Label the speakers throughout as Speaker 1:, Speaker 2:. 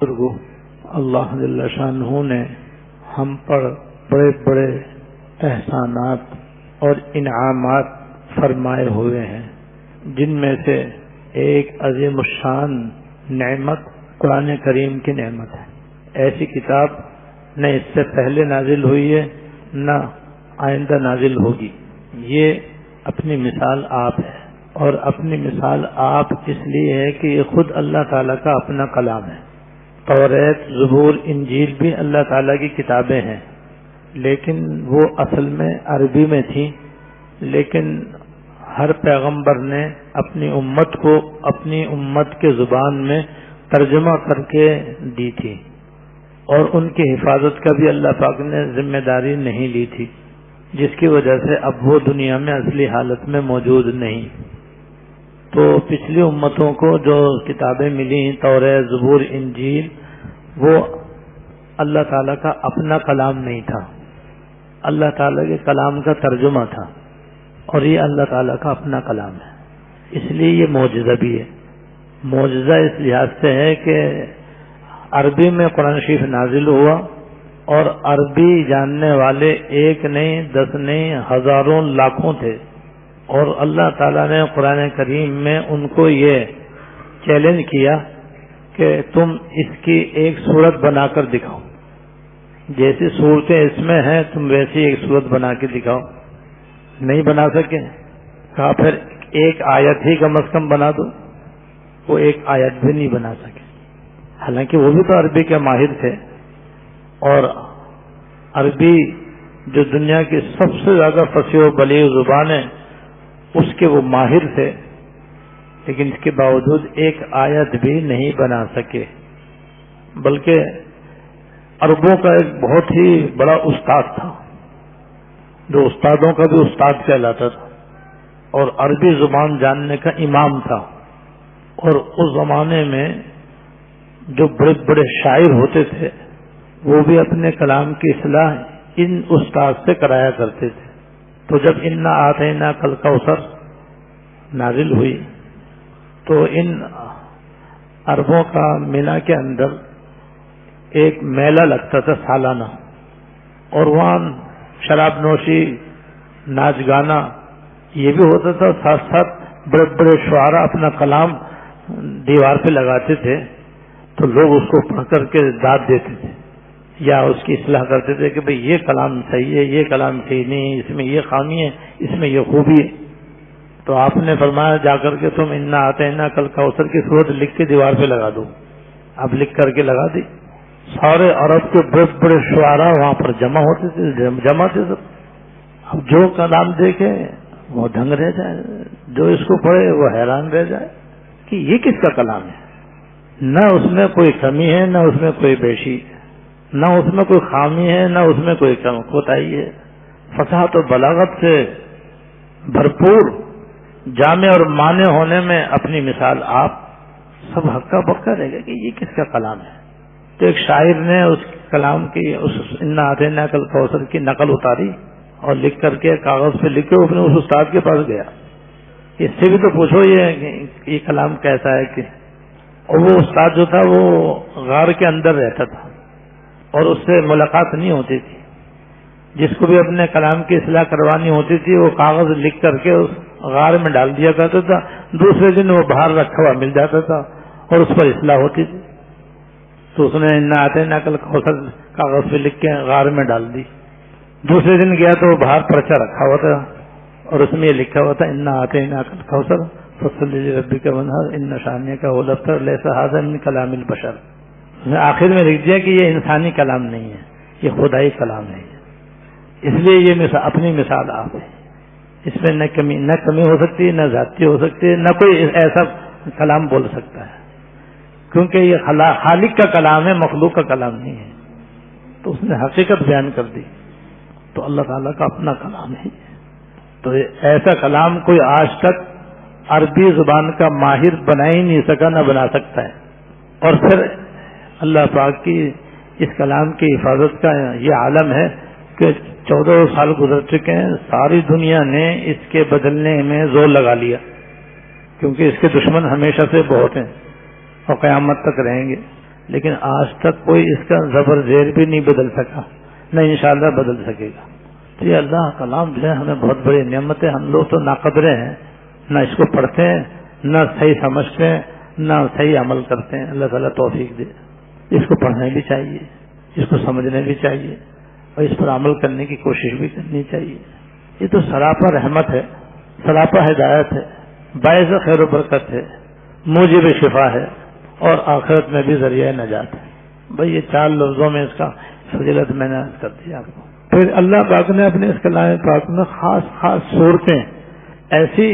Speaker 1: بزرگوں، اللہ جل شانہ نے ہم پر بڑے بڑے احسانات اور انعامات فرمائے ہوئے ہیں، جن میں سے ایک عظیم الشان نعمت قرآن کریم کی نعمت ہے۔ ایسی کتاب نہ اس سے پہلے نازل ہوئی ہے نہ آئندہ نازل ہوگی۔ یہ اپنی مثال آپ ہے، اور اپنی مثال آپ اس لیے ہے کہ یہ خود اللہ تعالیٰ کا اپنا کلام ہے۔ توریت، زبور، انجیل بھی اللہ تعالیٰ کی کتابیں ہیں، لیکن وہ اصل میں عربی میں تھیں، لیکن ہر پیغمبر نے اپنی امت کو اپنی امت کے زبان میں ترجمہ کر کے دی تھی، اور ان کی حفاظت کا بھی اللہ پاک نے ذمہ داری نہیں لی تھی، جس کی وجہ سے اب وہ دنیا میں اصلی حالت میں موجود نہیں۔ تو پچھلی امتوں کو جو کتابیں ملی ہیں، توریت، زبور، انجیل، وہ اللہ تعالیٰ کا اپنا کلام نہیں تھا، اللہ تعالیٰ کے کلام کا ترجمہ تھا، اور یہ اللہ تعالیٰ کا اپنا کلام ہے۔ اس لیے یہ معجزہ بھی ہے۔ معجزہ اس لحاظ سے ہے کہ عربی میں قرآن شریف نازل ہوا، اور عربی جاننے والے ایک نہیں، 10 نہیں، ہزاروں، لاکھوں تھے، اور اللہ تعالیٰ نے قرآن کریم میں ان کو یہ چیلنج کیا کہ تم اس کی ایک صورت بنا کر دکھاؤ، جیسی صورتیں اس میں ہیں تم ویسی ایک صورت بنا کے دکھاؤ۔ نہیں بنا سکے، کہا پھر ایک آیت ہی کم از کم بنا دو۔ وہ ایک آیت بھی نہیں بنا سکے، حالانکہ وہ بھی تو عربی کے ماہر تھے، اور عربی جو دنیا کی سب سے زیادہ فصیح و بلیغ زبان ہے اس کے وہ ماہر تھے، لیکن اس کے باوجود ایک آیت بھی نہیں بنا سکے، بلکہ عربوں کا ایک بہت ہی بڑا استاد تھا، جو استادوں کا بھی استاد کہلاتا تھا، اور عربی زبان جاننے کا امام تھا۔ اور اس زمانے میں جو بڑے بڑے شاعر ہوتے تھے وہ بھی اپنے کلام کی اصلاح ان استاد سے کرایا کرتے تھے۔ تو جب انا آتینا کل کوثر نازل ہوئی تو ان عربوں کا مینا کے اندر ایک میلہ لگتا تھا سالانہ، اور وہاں شراب نوشی، ناچ گانا یہ بھی ہوتا تھا، ساتھ ساتھ بڑے بڑے شعراء اپنا کلام دیوار پہ لگاتے تھے، تو لوگ اس کو پڑھ کر کے داد دیتے تھے یا اس کی اصلاح کرتے تھے کہ بھئی یہ کلام صحیح ہے، یہ کلام صحیح نہیں، اس میں یہ خامی ہے، اس میں یہ خوبی ہے۔ تو آپ نے فرمایا جا کر کے تم انا آتینا کل کوثر کی صورت لکھ کے دیوار پہ لگا دو۔ اب لکھ کر کے لگا دی، سارے عرب کے بڑے بڑے شعراء وہاں پر جمع ہوتے تھے، جمع تھے سب۔ اب جو کلام دیکھے وہ دنگ رہ جائے، جو اس کو پڑھے وہ حیران رہ جائے کہ یہ کس کا کلام ہے، نہ اس میں کوئی کمی ہے، نہ اس میں کوئی بیشی، نہ اس میں کوئی خامی ہے، نہ اس میں کوئی کوتاہی ہے، فصاحت و بلاغت سے بھرپور، جامع اور مانع ہونے میں اپنی مثال آپ، سب ہکا بکا رہے گا کہ یہ کس کا کلام ہے۔ تو ایک شاعر نے اس کلام کی، اس انا آتینا کل کوثر کی نقل اتاری اور لکھ کر کے کاغذ پہ لکھ کے اپنے اس استاد کے پاس گیا، اس سے بھی تو پوچھو یہ کلام کیسا ہے کہ۔ اور وہ استاد جو تھا وہ غار کے اندر رہتا تھا اور اس سے ملاقات نہیں ہوتی تھی، جس کو بھی اپنے کلام کی اصلاح کروانی ہوتی تھی وہ کاغذ لکھ کر کے اس غار میں ڈال دیا کرتا تھا، دوسرے دن وہ باہر رکھا ہوا مل جاتا تھا اور اس پر اصلاح ہوتی تھی۔ تو اس نے انا آتینا کل کوثر کاغذ پہ لکھ کے غار میں ڈال دی، دوسرے دن گیا تو وہ باہر پرچہ رکھا ہوا تھا اور اس میں یہ لکھا ہوا تھا انا آتینا کل کوثر فصلی لربک وانحر ان شانئک هو الابتر لیس ھذا من کلام البشر۔ آخر میں لکھ دیا کہ یہ انسانی کلام نہیں ہے، یہ خدائی کلام ہے، اس لیے یہ اپنی مثال آپ ہے، اس میں نہ کمی ہو سکتی، نہ زیادتی ہو سکتی، نہ کوئی ایسا کلام بول سکتا ہے، کیونکہ یہ خالق کا کلام ہے، مخلوق کا کلام نہیں ہے۔ تو اس نے حقیقت بیان کر دی، تو اللہ تعالیٰ کا اپنا کلام ہے۔ تو ایسا کلام کوئی آج تک عربی زبان کا ماہر بنا ہی نہیں سکا، نہ بنا سکتا ہے۔ اور پھر اللہ پاک کی اس کلام کی حفاظت کا یہ عالم ہے کہ 14 سال گزر چکے ہیں، ساری دنیا نے اس کے بدلنے میں زور لگا لیا، کیونکہ اس کے دشمن ہمیشہ سے بہت ہیں اور قیامت تک رہیں گے۔ لیکن آج تک کوئی اس کا زبر زیر بھی نہیں بدل سکا، نہ انشاءاللہ بدل سکے گا۔ تو یہ اللہ کا کلام جو ہے ہمیں بہت بڑی نعمت ہے، ہم لوگ تو ناقدرے ہیں، نہ اس کو پڑھتے ہیں، نہ صحیح سمجھتے ہیں، نہ صحیح عمل کرتے ہیں۔ اللہ تعالیٰ توفیق دے۔ اس کو پڑھنا بھی چاہیے، اس کو سمجھنا بھی چاہیے، اور اس پر عمل کرنے کی کوشش بھی کرنی چاہیے۔ یہ تو سراپا رحمت ہے، سراپا ہدایت ہے، باعث خیر و برکت ہے، موجب شفا ہے، اور آخرت میں بھی ذریعہ نجات ہے۔ بھئی یہ 4 لفظوں میں اس کا فضیلت میں نے عرض کر دیا آپ کو۔ پھر اللہ پاک نے اپنے اس کلام پاک میں خاص خاص صورتیں ایسی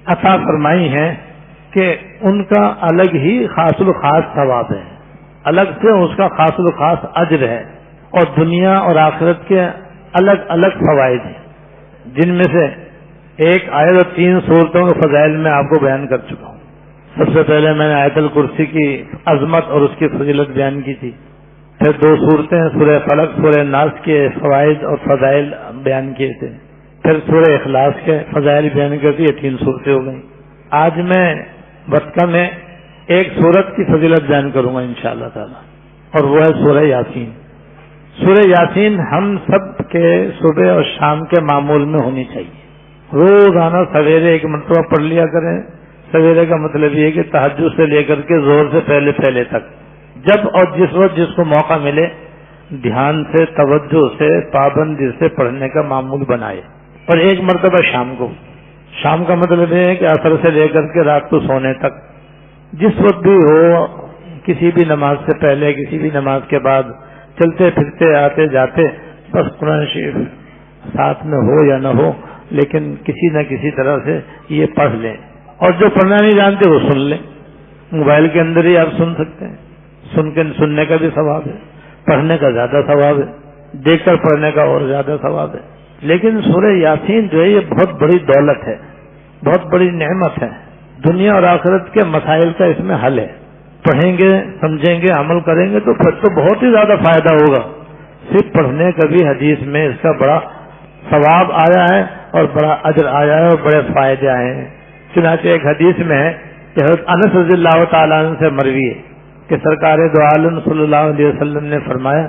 Speaker 1: عطا فرمائی ہیں کہ ان کا الگ ہی خاص الخاص ثواب ہے، الگ سے اس کا خاص الخاص اجر ہے، اور دنیا اور آخرت کے الگ الگ فوائد ہیں، جن میں سے ایک آیت اور 3 صورتوں کے فضائل میں آپ کو بیان کر چکا ہوں۔ سب سے پہلے میں نے آیت الکرسی کی عظمت اور اس کی فضیلت بیان کی تھی، پھر 2 صورتیں سورہ فلق سورہ ناس کے فوائد اور فضائل بیان کیے تھے، پھر سورہ اخلاص کے فضائل بیان کرتی، یہ 3 صورتیں ہو گئیں۔ آج میں بسکہ میں ایک صورت کی فضیلت بیان کروں گا انشاءاللہ تعالی، اور وہ ہے سورہ یاسین۔ سورہ یاسین ہم سب کے صبح اور شام کے معمول میں ہونی چاہیے، روزانہ سویرے ایک مرتبہ پڑھ لیا کریں۔ سویرے کا مطلب یہ کہ تہجد سے لے کر کے زور سے پہلے تک، جب اور جس وقت جس کو موقع ملے دھیان سے، توجہ سے، پابندی سے پڑھنے کا معمول بنائے۔ اور ایک مرتبہ شام کو، شام کا مطلب یہ ہے کہ عصر سے لے کر کے رات کو سونے تک، جس وقت بھی ہو، کسی بھی نماز سے پہلے، کسی بھی نماز کے بعد، چلتے پھرتے آتے جاتے، بس قرآن شریف ساتھ میں ہو یا نہ ہو، لیکن کسی نہ کسی طرح سے یہ پڑھ لیں۔ اور جو پڑھنا نہیں جانتے وہ سن لیں، موبائل کے اندر ہی آپ سن سکتے ہیں، سننے کا بھی ثواب ہے، پڑھنے کا زیادہ ثواب ہے، دیکھ کر پڑھنے کا اور زیادہ ثواب ہے۔ لیکن سورہ یاسین جو ہے یہ بہت بڑی دولت ہے، بہت بڑی نعمت ہے، دنیا اور آخرت کے مسائل کا اس میں حل ہے۔ پڑھیں گے، سمجھیں گے، عمل کریں گے تو پھر تو بہت ہی زیادہ فائدہ ہوگا۔ صرف پڑھنے کا بھی حدیث میں اس کا بڑا ثواب آیا ہے اور بڑا اجر آیا ہے اور بڑے فائدے آئے ہیں۔ چنانچہ ایک حدیث میں ہے کہ حضرت انس رضی اللہ تعالیٰ عنہ سے مروی ہے کہ سرکار دو عالم صلی اللہ علیہ وسلم نے فرمایا،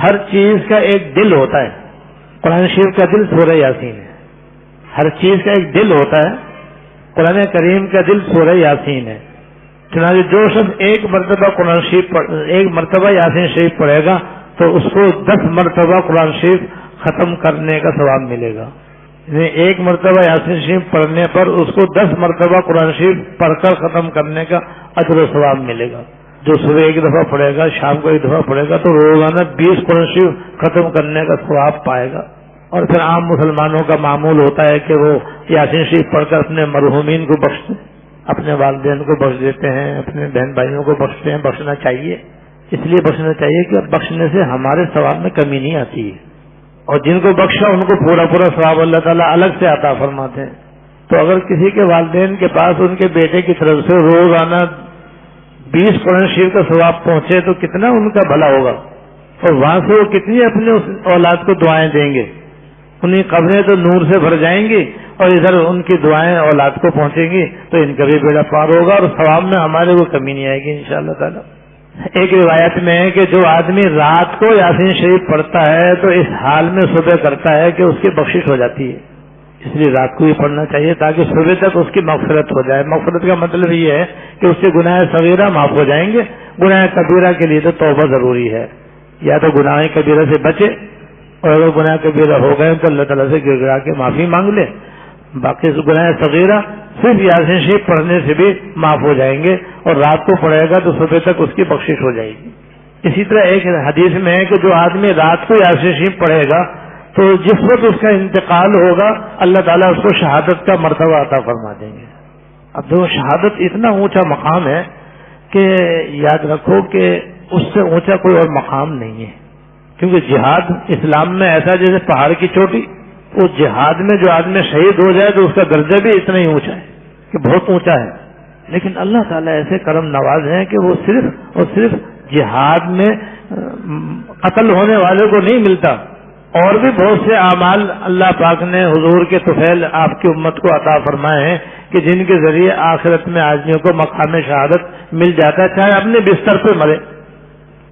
Speaker 1: ہر چیز کا ایک دل ہوتا ہے، قرآن شریف کا دل سورہ یاسین ہے۔ ہر چیز کا ایک دل ہوتا ہے، قرآن کریم کا دل سورہ یاسین ہے۔ چنانچہ جو شخص ایک مرتبہ قرآن شریف ایک مرتبہ یاسین شریف پڑھے گا تو اس کو 10 مرتبہ قرآن شریف ختم کرنے کا ثواب ملے گا۔ یعنی ایک مرتبہ یاسین شریف پڑھنے پر اس کو 10 مرتبہ قرآن شریف پڑھ کر ختم کرنے کا اجر و ثواب ملے گا۔ جو صبح ایک دفعہ پڑھے گا، شام کو ایک دفعہ پڑھے گا، تو روزانہ 20 قرآن شریف ختم کرنے کا ثواب پائے گا۔ اور پھر عام مسلمانوں کا معمول ہوتا ہے کہ وہ یاسین شریف پڑھ کر اپنے مرحومین کو بخشتے ہیں، اپنے والدین کو بخش دیتے ہیں، اپنے بہن بھائیوں کو بخشتے ہیں۔ بخشنا چاہیے، اس لیے بخشنا چاہیے کہ بخشنے سے ہمارے ثواب میں کمی نہیں آتی ہے، اور جن کو بخشا ان کو پورا ثواب اللہ تعالیٰ الگ سے عطا فرماتے ہیں۔ تو اگر کسی کے والدین کے پاس ان کے بیٹے کی طرف سے روزانہ 20 قرآن شریف کا ثواب پہنچے تو کتنا ان کا بھلا ہوگا، اور وہاں سے وہ کتنی اپنے اولاد کو دعائیں دیں گے، انہیں قبریں تو نور سے بھر جائیں گی، اور ادھر ان کی دعائیں اولاد کو پہنچیں گی، تو ان کا بھی بیڑا پار ہوگا اور ثواب میں ہمارے کو کمی نہیں آئے گی انشاءاللہ تعالیٰ۔ ایک روایت میں ہے کہ جو آدمی رات کو یاسین شریف پڑھتا ہے تو اس حال میں صبح کرتا ہے کہ اس کی بخشش ہو جاتی ہے، اس لیے رات کو ہی پڑھنا چاہیے تاکہ صبح تک اس کی مغفرت ہو جائے۔ مغفرت کا مطلب یہ ہے کہ اس کے گناہ صغیرہ معاف ہو جائیں گے، گناہ کبیرہ کے لیے تو توبہ ضروری ہے، یا تو گناہ کبیرہ سے بچے، اور اگر گناہ کبیرہ ہو گئے تو اللہ تعالیٰ سے گر گرا کے معافی مانگ لے، باقی گناہ صغیرہ صرف یاسین شریف پڑھنے سے بھی معاف ہو جائیں گے، اور رات کو پڑھے گا تو صبح تک اس کی بخشش ہو جائے گی۔ اسی طرح ایک حدیث میں ہے کہ جو آدمی رات کو یاسین شریف پڑھے گا تو جس وقت اس کا انتقال ہوگا اللہ تعالیٰ اس کو شہادت کا مرتبہ عطا فرما دیں گے۔ اب جو شہادت اتنا اونچا مقام ہے کہ یاد رکھو کہ اس سے اونچا کوئی اور مقام نہیں ہے، کیونکہ جہاد اسلام میں ایسا جیسے پہاڑ کی چوٹی، اس جہاد میں جو آدمی شہید ہو جائے تو اس کا درجہ بھی اتنا ہی اونچا ہے کہ بہت اونچا ہے۔ لیکن اللہ تعالیٰ ایسے کرم نواز ہیں کہ وہ صرف اور صرف جہاد میں قتل ہونے والے کو نہیں ملتا، اور بھی بہت سے اعمال اللہ پاک نے حضور کے طفیل آپ کی امت کو عطا فرمائے ہیں کہ جن کے ذریعے آخرت میں آدمیوں کو مقام شہادت مل جاتا ہے، چاہے اپنے بستر پہ مرے،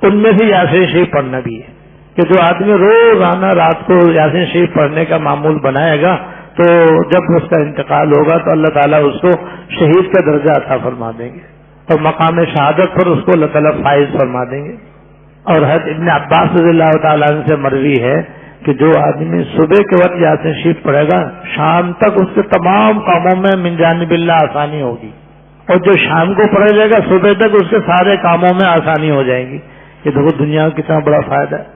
Speaker 1: ان میں سے یاسین شریف پڑھنا بھی ہے کہ جو آدمی روزانہ رات کو یاسین شریف پڑھنے کا معمول بنائے گا تو جب اس کا انتقال ہوگا تو اللہ تعالیٰ اس کو شہید کا درجہ عطا فرما دیں گے اور مقام شہادت پر اس کو اللہ تعالیٰ فائز فرما دیں گے. اور حضرت ابن عباس رضی اللہ تعالیٰ عنہ سے مروی ہے کہ جو آدمی صبح کے وقت یاسین شریف پڑھے گا شام تک اس کے تمام کاموں میں من جانب اللہ آسانی ہوگی، اور جو شام کو پڑھے جائے گا صبح تک اس کے سارے کاموں میں آسانی ہو جائے گی. یہ دیکھو دنیا کا کتنا بڑا فائدہ ہے.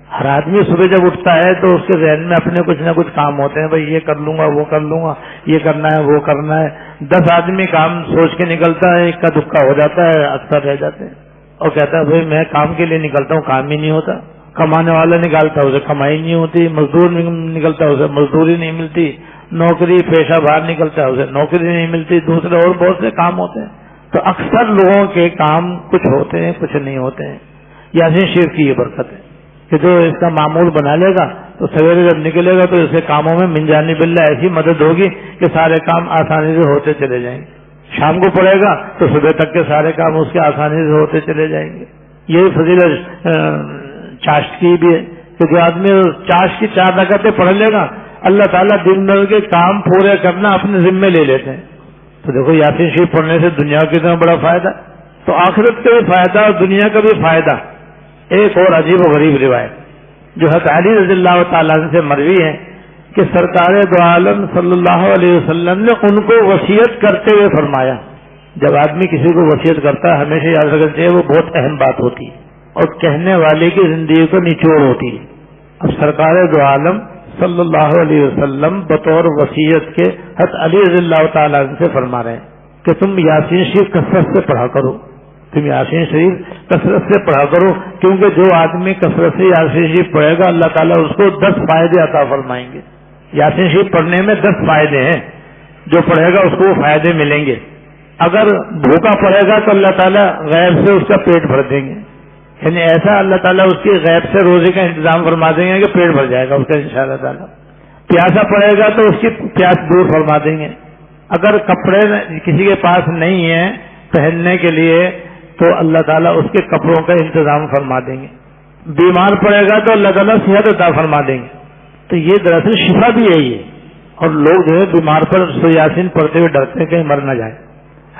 Speaker 1: ہر آدمی صبح جب اٹھتا ہے تو اس کے ذہن میں اپنے کچھ نہ کچھ کام ہوتے ہیں، بھائی یہ کر لوں گا، وہ کر لوں گا، یہ کرنا ہے، وہ کرنا ہے. 10 آدمی کام سوچ کے نکلتا ہے، ایک کا دکا ہو جاتا ہے، اکثر رہ جاتے ہیں اور کہتا ہے بھائی میں کام کے لیے نکلتا ہوں، کام ہی نہیں ہوتا. کمانے والا نکالتا ہے اسے کمائی نہیں ہوتی، مزدور نکلتا ہے اسے مزدوری نہیں ملتی، نوکری پیشہ باہر نکلتا ہے اسے نوکری نہیں ملتی، دوسرے اور بہت سے کام ہوتے ہیں. تو اکثر لوگوں کے کام کچھ ہوتے ہیں کچھ نہیں ہوتے ہیں. یاسین شریف کی یہ برکت ہے کہ جو اس کا معمول بنا لے گا تو سویرے جب نکلے گا تو اس کے کاموں میں من جانب اللہ ایسی مدد ہوگی کہ سارے کام آسانی سے ہوتے چلے جائیں گے. شام کو پڑے گا تو صبح تک کے سارے کام اس کے آسانی سے ہوتے چلے جائیں گے. یہی فضیلت چاشت کی بھی ہے کہ جو آدمی چاشت کی 4 رکعتیں پڑھ لے گا اللہ تعالیٰ دن بھر کے کام پورے کرنا اپنے ذمے لے لیتے ہیں. تو دیکھو یاسین شریف پڑھنے سے دنیا کا کتنا بڑا فائدہ، تو آخرت کا بھی فائدہ اور دنیا کا بھی فائدہ. ایک اور عجیب و غریب روایت جو حضرت علی رضی اللہ تعالیٰ عنہ سے مروی ہے کہ سرکار دو عالم صلی اللہ علیہ وسلم نے ان کو وصیت کرتے ہوئے فرمایا. جب آدمی کسی کو وصیت کرتا ہے ہمیشہ یاد رکھنا چاہیے وہ بہت اہم بات ہوتی ہے اور کہنے والے کی زندگی کو نچوڑ ہوتی ہے. اب سرکار دو عالم صلی اللہ علیہ وسلم بطور وصیت کے حضرت علی رضی اللہ تعالیٰ عنہ سے فرما رہے ہیں کہ تم یاسین شریف کثرت سے پڑھا کرو، تم یاسین شریف کثرت سے پڑھا کرو، کیونکہ جو آدمی کثرت سے یاسین شریف پڑھے گا اللہ تعالیٰ اس کو 10 فائدے عطا فرمائیں گے. یاسین شریف پڑھنے میں 10 فائدے ہیں، جو پڑھے گا اس کو وہ فائدے ملیں گے. اگر بھوکا پڑھے گا تو اللہ تعالیٰ غیب سے اس کا پیٹ بھر دیں گے، یعنی ایسا اللہ تعالیٰ اس کی غیب سے روزے کا انتظام فرما دیں گے کہ پیٹ بھر جائے گا اس کا انشاءاللہ تعالیٰ. پیاسا پڑے گا تو اس کی پیاس دور فرما دیں گے. اگر کپڑے کسی کے پاس نہیں ہیں پہننے کے لیے تو اللہ تعالیٰ اس کے کپڑوں کا انتظام فرما دیں گے. بیمار پڑے گا تو اللہ تعالیٰ صحت عطا فرما دیں گے. تو یہ دراصل شفا بھی ہے یہ. اور لوگ جو ہے بیمار پر یاسین پڑھتے ہوئے ڈرتے ہیں کہیں مر نہ جائے.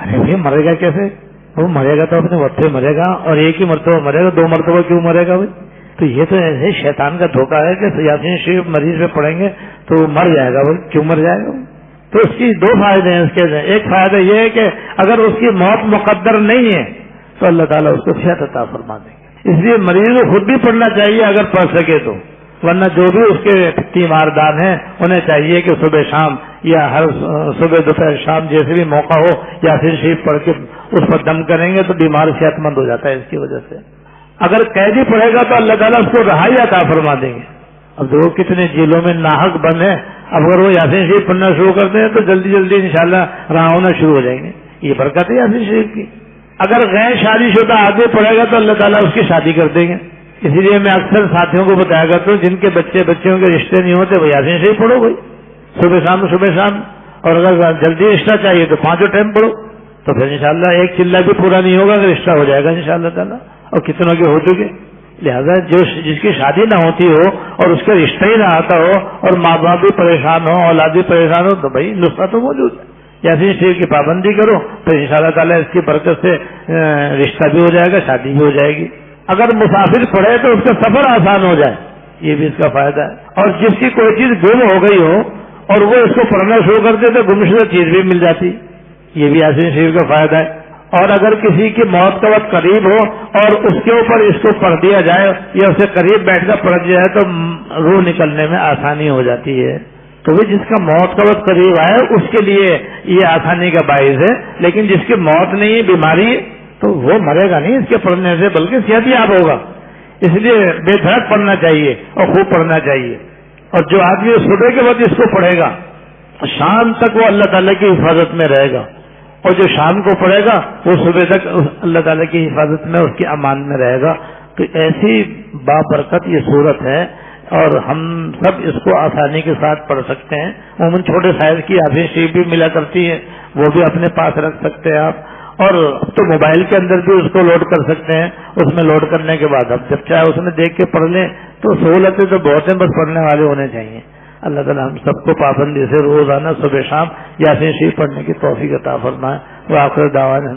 Speaker 1: ارے بھائی مرے گا کیسے؟ وہ مرے گا تو اپنے وقت پہ مرے گا، اور ایک ہی مرتبہ مرے گا، 2 مرتبہ کیوں مرے گا بھائی؟ تو یہ تو ایسے شیطان کا دھوکہ ہے کہ یاسین شریف مریض پہ پڑھیں گے تو وہ مر جائے گا بھائی. کیوں مر جائے گا؟ تو اس کی 2 فائدے ہیں اس کے. ایک فائدہ یہ ہے کہ اگر اس کی موت مقدر نہیں ہے تو اللہ تعالیٰ اس کو صحت عطا فرما دیں گے. اس لیے مریض کو خود بھی پڑھنا چاہیے اگر پڑھ سکے تو، ورنہ جو بھی اس کے تیماردار ہیں انہیں چاہیے کہ صبح شام یا ہر صبح دوپہر شام جیسے بھی موقع ہو یاسین شریف پڑھ کے اس پر دم کریں گے تو بیمار صحت مند ہو جاتا ہے اس کی وجہ سے. اگر قیدی پڑھے گا تو اللہ تعالیٰ اس کو رہائی عطا فرما دیں گے. اب دیکھو کتنے جیلوں میں ناحق بند ہیں، اب اگر وہ یاسین شریف پڑھنا شروع کرتے ہیں تو جلدی جلدی انشاءاللہ رہا ہونا شروع ہو جائیں گے. یہ برکت ہے یاسین شریف کی. اگر غیر شادی شدہ آدمی پڑھے گا تو اللہ تعالیٰ اس کی شادی کر دیں گے. اسی لیے میں اکثر ساتھیوں کو بتایا کرتا ہوں جن کے بچوں کے رشتے نہیں ہوتے وہ یاسین شریف پڑھو بھائی صبح شام. اور اگر جلدی رشتہ چاہیے تو 5 ٹائم پڑھو. تو پھر انشاءاللہ ایک چلہ بھی پورا نہیں ہوگا کہ رشتہ ہو جائے گا انشاءاللہ تعالیٰ. اور کتنوں کے ہو چکے. لہذا جس کی شادی نہ ہوتی ہو اور اس کا رشتہ ہی نہ آتا ہو اور ماں باپ بھی پریشان ہو اولاد بھی پریشان ہو تو بھائی نسخہ تو موجود ہے. یاسین شریف کی پابندی کرو تو انشاءاللہ تعالیٰ اس کی برکت سے رشتہ بھی ہو جائے گا، شادی بھی ہو جائے گی. اگر مسافر پڑھے تو اس کا سفر آسان ہو جائے، یہ بھی اس کا فائدہ ہے. اور جس کی کوئی چیز گم ہو گئی ہو اور وہ اس کو پڑھنا شروع کرتے تو گمشدہ چیز بھی مل جاتی، یہ بھی یاسین شریف کا فائدہ ہے. اور اگر کسی کی موت کا وقت قریب ہو اور اس کے اوپر اس کو پڑھ دیا جائے یا اسے قریب بیٹھ کر پڑھ دیا جائے تو روح نکلنے میں آسانی ہو جاتی ہے. تو وہ جس کا موت کا وقت قریب آئے اس کے لیے یہ آسانی کا باعث ہے، لیکن جس کی موت نہیں بیماری تو وہ مرے گا نہیں اس کے پڑھنے سے بلکہ صحت یاب ہوگا. اس لیے بے دھڑک پڑھنا چاہیے اور خوب پڑھنا چاہیے. اور جو آدمی صبح کے وقت اس کو پڑھے گا شام تک وہ اللہ تعالیٰ کی حفاظت میں رہے گا، اور جو شام کو پڑھے گا وہ صبح تک اللہ تعالیٰ کی حفاظت میں اس کی امان میں رہے گا. تو ایسی بابرکت یہ صورت ہے اور ہم سب اس کو آسانی کے ساتھ پڑھ سکتے ہیں. عموماً چھوٹے سائز کی یاسین شریف بھی ملا کرتی ہے، وہ بھی اپنے پاس رکھ سکتے ہیں آپ. اور اب تو موبائل کے اندر بھی اس کو لوڈ کر سکتے ہیں. اس میں لوڈ کرنے کے بعد اب جب چاہے اس میں دیکھ کے پڑھ لیں تو سہولتیں تو بہت ہیں, بس پڑھنے والے ہونے چاہیے. اللہ تعالیٰ ہم سب کو پابندی سے روزانہ صبح شام یاسین شریف پڑھنے کی توفیق عطا فرمائے. وآخر دعوانا